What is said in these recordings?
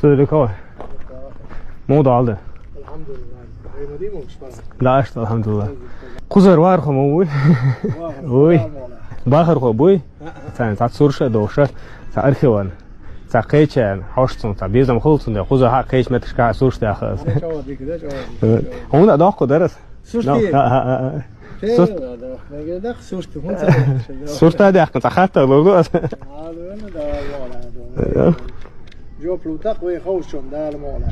Söyle kavay. Moda aldı. Elhamdülillah. Eyvallah mı olmuş bana? Da işte elhamdülillah. Kuzar var mı bu? Oy. Bahar ko boy. Sen tat surşa doşa. Sa arxivan. Sa qeçen hoşsun sa bizam xulsun da kuzar ha qeç metrşka surşta xas. Onda da ko daras. Surşti. Surşta da xan hatta logo. جو بلوتاق ويخوشهم ده المولا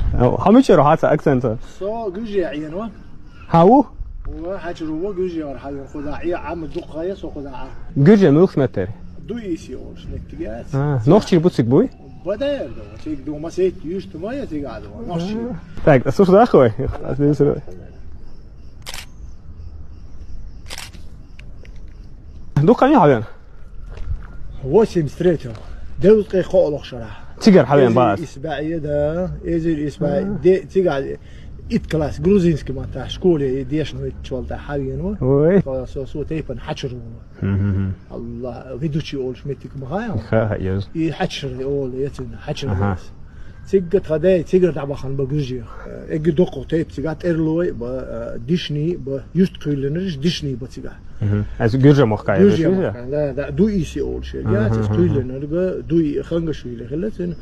همه چرا حتی اکسنت سو جوجي عينوا هاو وحجروا جوجي اور حيو خداعي عم دقايه سو خداعه گرجه ملوخ متر دو ايسي اور شلكتيات nog چی بوتسک بوی بدر دو تيك دو ما سيت يشت ما يتقعد نوشي tak dat is toch goed als mensen دو قني حبيان هو سيم ستريتو دوت قي خولخ شرح تيجر حبيان بعد اسباعيه ده ازير اسباعي دي تقعد ات كلاس جروزينسكي ما تاع شكولي ديش نو تشول تاع حبيان وي سو تيبن حشروا الله فيدوشي اول شميتك مغايا خا يز يحشر اول يتن حشر تيجت غداي تيجر دعبا خان بجوجي اجي دوقو تيب تيجات ايرلوي ديشني يست كيلنرش ديشني بتيجا از گرجه مخکای لا لا دو ايسي اول شيء جات كيلنر دو خنگشويله خلتن